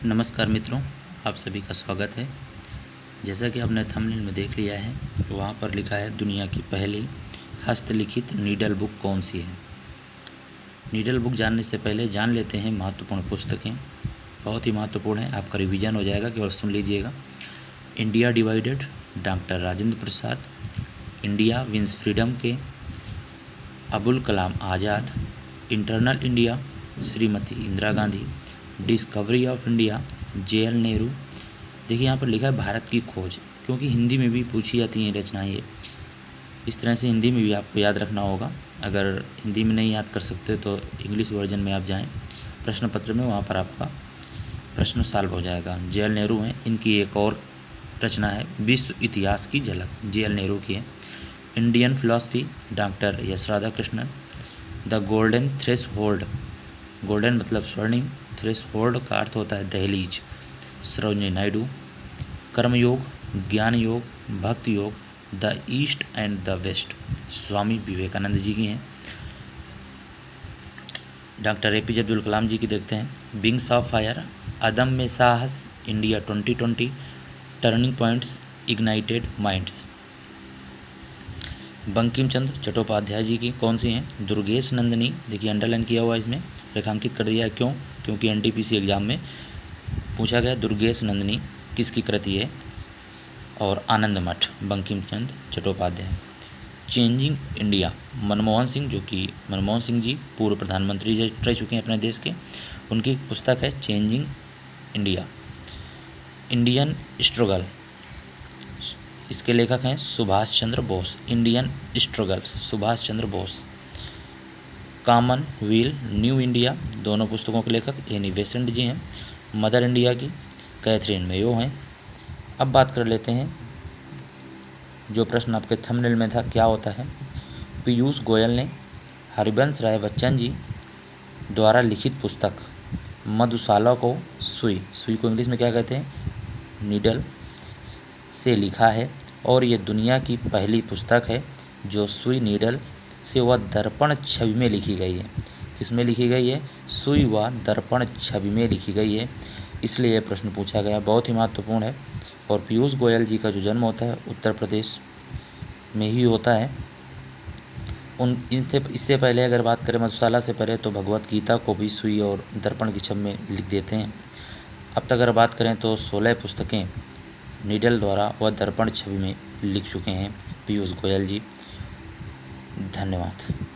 नमस्कार मित्रों, आप सभी का स्वागत है। जैसा कि आपने थंबनेल में देख लिया है, वहाँ पर लिखा है दुनिया की पहली हस्तलिखित नीडल बुक कौन सी है। नीडल बुक जानने से पहले जान लेते हैं महत्वपूर्ण पुस्तकें। बहुत ही महत्वपूर्ण है, आपका रिवीजन हो जाएगा, केवल सुन लीजिएगा। India divided, doctor Rajendra Prasad. India wins freedom के, Abul Kalam Azad. Internal India, Shrimati Indira Gandhi. Discovery of India, J L. Nehru. देखिए यहाँ पर लिखा है भारत की खोज, क्योंकि हिंदी में भी पूछी जाती हैं रचनाएं ये। इस तरह से हिंदी में भी आपको याद रखना होगा। अगर हिंदी में नहीं याद कर सकते तो इंग्लिश वर्जन में आप जाएं प्रश्न पत्र में, वहाँ पर आपका प्रश्न सॉल्व हो जाएगा। जे.एल. नेहरू हैं, इनकी एक और रचना है विश्व इतिहास की झलक, जे.एल. नेहरू की है। Indian philosophy, doctor Yash Radha Krishnan. The golden threshold, golden मतलब स्वर्णिम, थ्रेशहोल्ड का अर्थ होता है दहलीज, सरोजिनी नायडू। कर्मयोग, ज्ञान Yoga, Bhakti Yoga, the east and the west, Swami Vivekananda ji की हैं। Doctor A P J. अब्दुल कलाम जी की देखते हैं wings of fire, Adamya Sahas, India 2020, turning points, ignited minds. Bankim Chandra Chattopadhyay ji की कौन सी हैं। दुर्गेश नंदिनी, देखिए अंडरलाइन किया हुआ इसमें, रेखांकित कर दिया है। क्यों? क्योंकि एनटीपीसी एग्जाम में पूछा गया दुर्गेश नंदिनी किसकी कृति है। और आनंद मठ, बंकिम चंद्र चट्टोपाध्याय। चेंजिंग इंडिया, मनमोहन सिंह, जो कि मनमोहन सिंह जी पूर्व प्रधानमंत्री रह चुके हैं अपने देश के, उनकी पुस्तक है चेंजिंग इंडिया। इंडियन स्ट्रगल, इसके लेखक हैं Subhash Chandra Bose. Indian struggle, Subhash Chandra Bose. Commonwealth, new India, दोनों पुस्तकों के लेखक एनी बेसेंट जी हैं। मदर इंडिया की कैथरीन मेयो हैं। अब बात कर लेते हैं जो प्रश्न आपके थंबनेल में था, क्या होता है। पीयूष गोयल ने हरिवंश राय बच्चन जी द्वारा लिखित पुस्तक मधुशाला को सुई, सुई को इंग्लिश में क्या कहते हैं, नीडल, से लिखा है। और ये दुनिया की पहली पुस्तक है जो सुई नीडल से व दर्पण छवि में लिखी गई है। किसमें लिखी गई है? सुई व दर्पण छवि में लिखी गई है, इसलिए यह प्रश्न पूछा गया। बहुत ही महत्वपूर्ण है। और पीयूष गोयल जी का जो जन्म होता है उत्तर प्रदेश में ही होता है। इससे पहले अगर बात करें मधुशाला से पहले, तो भगवत गीता को भी सुई और दर्पण की छवि में लिख देते हैं। अब तक अगर बात करें तो 16 पुस्तकें नीडल द्वारा व दर्पण छवि में लिख चुके हैं पीयूष गोयल जी। धन्यवाद।